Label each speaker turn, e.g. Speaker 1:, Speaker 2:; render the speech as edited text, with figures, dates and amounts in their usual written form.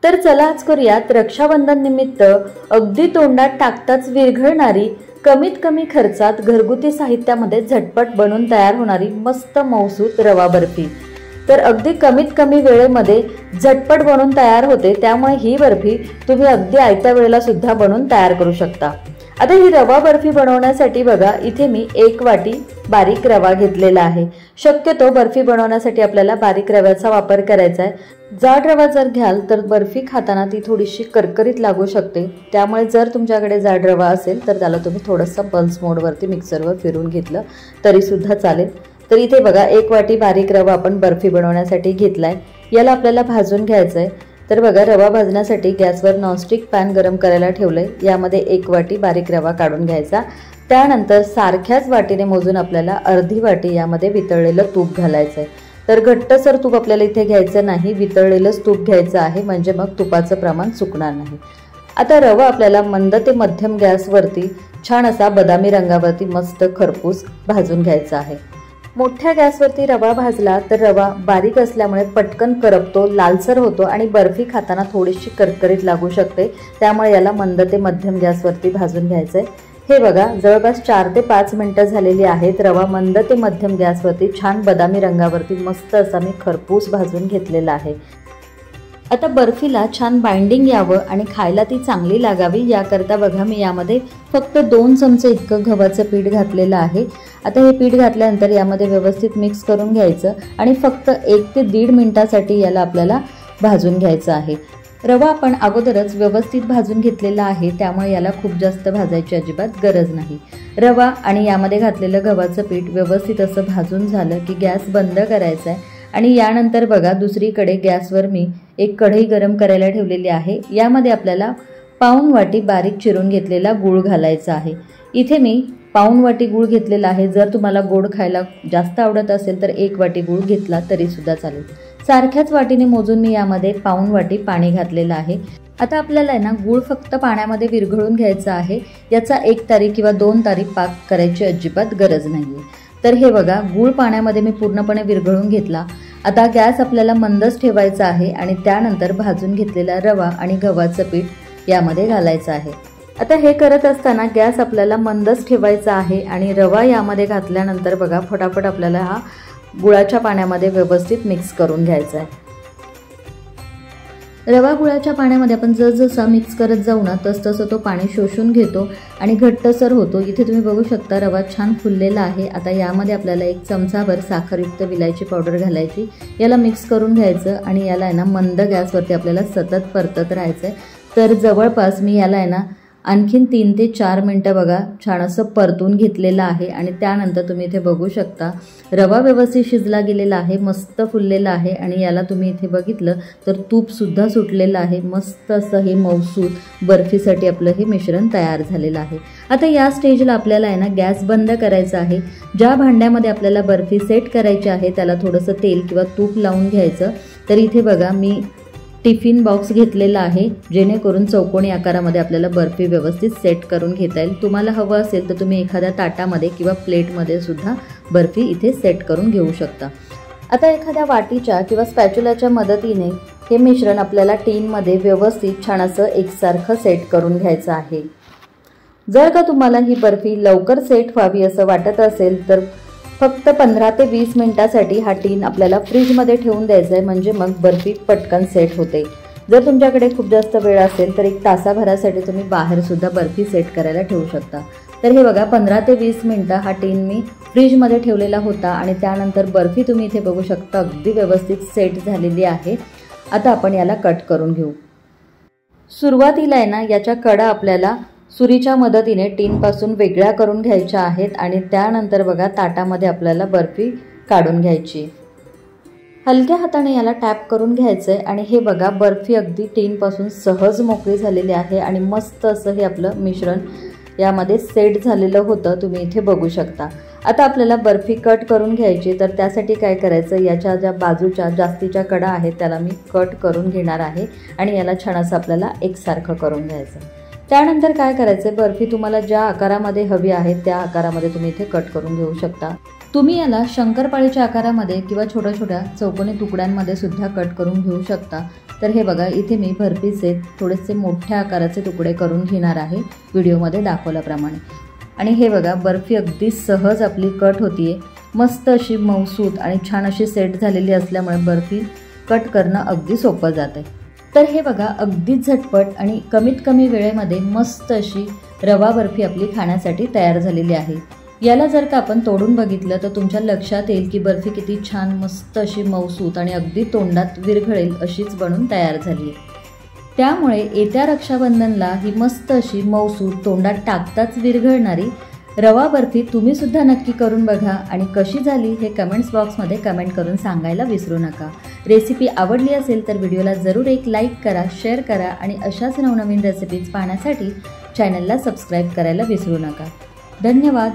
Speaker 1: तर चला आज करूयात रक्षाबंधन निमित्त अगदी तोंडात टाकताच विरघळणारी, कमीत कमी खर्चात घरगुती साहित्यामध्ये झटपट बनून तयार होणारी मस्त मौसूत रवा बर्फी। तर अगदी कमीत कमी वेळेमध्ये झटपट बनून तयार होते, त्यामुळे ही बर्फी तुम्ही अगदी आयत्या वेळेला सुद्धा बनवून तयार करू शकता। आता ही रवा बर्फी बनवण्यासाठी बघा, इथे मी 1 वाटी बारीक रवा घेतलेला आहे। शक्यतो बर्फी बनवण्यासाठी आपल्याला बारीक रव्याचा वापर करायचा आहे। जाड रवा जर घ्याल तर बर्फी खाताना ती थोडीशी करकरीत लागू शकते, त्यामुळे जर तुमच्याकडे जाड रवा असेल तर त्याला तुम्ही थोडंसं पल्स मोडवरती मिक्सरवर फिरवून घेतलं तरी सुद्धा चालेल। तर इथे बघा 1 वाटी बारीक रवा आपण बर्फी बनवण्यासाठी घेतलाय। याला आपल्याला भाजून घ्यायचं आहे। तर बघा, रवा भाजण्यासाठी गॅसवर नॉनस्टिक पॅन गरम करायला ठेवलंय। यामध्ये 1 वाटी बारीक रवा काढून घ्यायचा। त्यानंतर सारख्याच वाटीने मोजून आपल्याला अर्धी वाटी यामध्ये वितळलेलं तूप घालायचं आहे। तर घट्टसर तूप आपल्याला इथे घ्यायचं नाही, वितळलेलंच तूप घ्यायचं आहे, म्हणजे मग तुपाचं प्रमाण चुकणार नाही। आता रवा आपल्याला मंद ते मध्यम गॅसवरती छान असा बदामी रंगावरती मस्त खरपूस भाजून घ्यायचा आहे। मोठ्या गॅसवरती रवा भाजला तर रवा बारीक असल्यामुळे पटकन करपतो, लालसर होतो आणि बर्फी खाताना थोडीशी करकरीत लागू शकते, त्यामुळे याला मंद ते मध्यम गॅसवरती भाजून घ्यायचं आहे। हे बघा, जवळपास 4 ते 5 मिनिटं झालेली आहेत। रवा मंद ते मध्यम गॅसवरती छान बदामी रंगावरती मस्त असा मी खरपूस भाजून घेतलेला आहे। आता बर्फीला छान बाइंडिंग यावं आणि खायला ती चांगली लागावी याकरता बघा, मी यामध्ये फक्त 2 चमचे इतकं गव्हाचं पीठ घातलेलं आहे। आता हे पीठ घातल्यानंतर यामध्ये व्यवस्थित मिक्स करून घ्यायचं आणि फक्त 1 ते 1.5 मिनिटासाठी याला आपल्याला भाजून घ्यायचं आहे। रवा आपण अगोदरच व्यवस्थित भाजून घेतलेला आहे, त्यामुळे याला खूप जास्त भाजायची अजिबात गरज नाही। रवा आणि यामध्ये घातलेलं गव्हाचं पीठ व्यवस्थित असं भाजून झालं की गॅस बंद करायचा आहे आणि यानंतर बघा, दुसरीकडे गॅसवर मी एक कढई गरम करायला ठेवलेली आहे। यामध्ये आपल्याला पाऊण वाटी बारीक चिरून घेतलेला गूळ घालायचा आहे। इथे मी पाऊण वाटी गूळ घेतलेला आहे। जर तुम्हाला गोड खायला जास्त आवडत असेल तर 1 वाटी गूळ घेतला तरी सुद्धा चालेल। सारख्याच वाटीने मोजून मी यामध्ये पाऊण वाटी पाणी घातलेलं आहे। आता आपल्याला आहे ना, गूळ फक्त पाण्यामध्ये विरघळून घ्यायचा आहे, याचा 1 तारी किंवा 2 तारी पाक करायची अजिबात गरज नाहीये। तर हे बघा, गूळ पाण्यामध्ये मी पूर्णपणे विरघळून घेतला। आता गॅस आपल्याला मंदच ठेवायचा आहे आणि त्यानंतर भाजून घेतलेला रवा आणि गव्हाचं पीठ यामध्ये घालायचं आहे। आता हे करत असताना गॅस आपल्याला मंदच ठेवायचा आहे आणि रवा यामध्ये घातल्यानंतर बघा, फटाफट आपल्याला हा गुळाच्या पाण्यामध्ये व्यवस्थित मिक्स करून घ्यायचा आहे। रवा गुळाच्या पाण्यामध्ये आपण जसजसा मिक्स करत जाऊ ना, तसतसं तो पाणी शोषून घेतो आणि घट्टसर होतो। इथे तुम्ही बघू शकता रवा छान फुललेला आहे। आता यामध्ये आपल्याला 1 चमचाभर साखरयुक्त विलायची पावडर घालायची, याला मिक्स करून घ्यायचं आणि याला आहे ना, मंद गॅसवरती आपल्याला सतत परतत राहायचं आहे। तर जवळपास मी याला आहे ना, आणखीन 3 ते 4 मिनिटं बघा छान असं परतून घेतलेलं आहे आणि त्यानंतर तुम्ही इथे बघू शकता रवा व्यवस्थित शिजला गेलेला आहे, मस्त फुललेला आहे आणि याला तुम्ही इथे बघितलं तर तूपसुद्धा सुटलेलं आहे। मस्त असं हे मौसूत बर्फीसाठी आपलं हे मिश्रण तयार झालेलं आहे। आता या स्टेजला आपल्याला आहे ना, गॅस बंद करायचा आहे। ज्या भांड्यामध्ये आपल्याला बर्फी सेट करायची आहे त्याला थोडंसं तेल किंवा तूप लावून घ्यायचं। तर इथे बघा, मी टिफिन बॉक्स घेतलेला आहे, जेणेकरून चौकोनी आकारामध्ये आपल्याला बर्फी व्यवस्थित सेट करून घेता येईल। तुम्हाला हवं असेल तर तुम्ही एखाद्या ताटामध्ये किंवा प्लेटमध्ये सुद्धा बर्फी इथे सेट करून घेऊ शकता। आता एखाद्या वाटीच्या किंवा स्पॅच्युलाच्या मदतीने हे मिश्रण आपल्याला टीनमध्ये व्यवस्थित छान असं एकसारखं सेट करून घ्यायचं आहे। जर का तुम्हाला ही बर्फी लवकर सेट व्हावी असं वाटत असेल तर फक्त 15 ते 20 मिनिटासाठी हा टीन आपल्याला फ्रीजमध्ये ठेवून द्यायचा आहे, म्हणजे मग बर्फी पटकन सेट होते। जर तुमच्याकडे खूप जास्त वेळ असेल तर 1 तासाभरासाठी तुम्ही बाहेर सुद्धा बर्फी सेट करायला ठेवू शकता। तर हे बघा, 15 ते 20 मिनिटं हा टीन मी फ्रीजमध्ये ठेवलेला होता आणि त्यानंतर बर्फी तुम्ही इथे बघू शकता अगदी व्यवस्थित सेट झालेली आहे। आता आपण याला कट करून घेऊ। सुरुवातीला आहे ना, याच्या कडा आपल्याला सुरीच्या मदतीने टीनपासून वेगळ्या करून घ्यायच्या आहेत आणि त्यानंतर बघा, ताटामध्ये आपल्याला बर्फी काढून घ्यायची। हलक्या हाताने याला टॅप करून घ्यायचं आहे आणि हे बघा, बर्फी अगदी टीनपासून सहज मोकळी झालेली आहे आणि मस्त असं हे आपलं मिश्रण यामध्ये सेट झालेलं होतं, तुम्ही इथे बघू शकता। आता आपल्याला बर्फी कट करून घ्यायची, तर त्यासाठी काय करायचं, याच्या ज्या बाजूच्या जास्तीच्या कडा आहेत त्याला मी कट करून घेणार आहे आणि याला छान असं आपल्याला एकसारखं करून घ्यायचं। त्यानंतर काय करायचं, बर्फी तुम्हाला ज्या आकारामध्ये हवी आहे त्या आकारामध्ये तुम्ही इथे कट करून घेऊ शकता। तुम्ही याला शंकरपाळीच्या आकारामध्ये किंवा छोट्या छोट्या चौकोनी तुकड्यांमध्ये सुद्धा कट करून घेऊ शकता। तर हे बघा, इथे मी बर्फीचे थोडेसे मोठ्या आकाराचे तुकडे करून घेणार आहे व्हिडिओमध्ये दाखवल्याप्रमाणे। आणि हे बघा, बर्फी अगदी सहज आपली कट होतीये। मस्त अशी मऊसूत आणि छान अशी सेट झालेली असल्यामुळे बर्फी कट करणं अगदी सोपं जातं। तर हे बघा, अगदी झटपट आणि कमीत कमी वेळेमध्ये मस्त अशी रवा बर्फी आपली खाण्यासाठी तयार झालेली आहे। याला जर का आपण तोडून बघितलं तर तुमच्या लक्षात येईल की बर्फी किती छान मस्त अशी मऊसूत आणि अगदी तोंडात विरघळेल अशीच बनून तयार झाली आहे। त्यामुळे येत्या रक्षाबंधनला ही मस्त अशी मऊसूत तोंडात टाकताच विरघळणारी रवा बर्फी तुम्ही सुद्धा नक्की करून बघा आणि कशी झाली हे कमेंट्स बॉक्समध्ये कमेंट करून सांगायला विसरू नका। रेसिपी आवडली असेल तर व्हिडिओला जरूर एक लाईक करा, शेअर करा आणि अशाच नवनवीन रेसिपीज पाहण्यासाठी चॅनलला सबस्क्राईब करायला विसरू नका। धन्यवाद।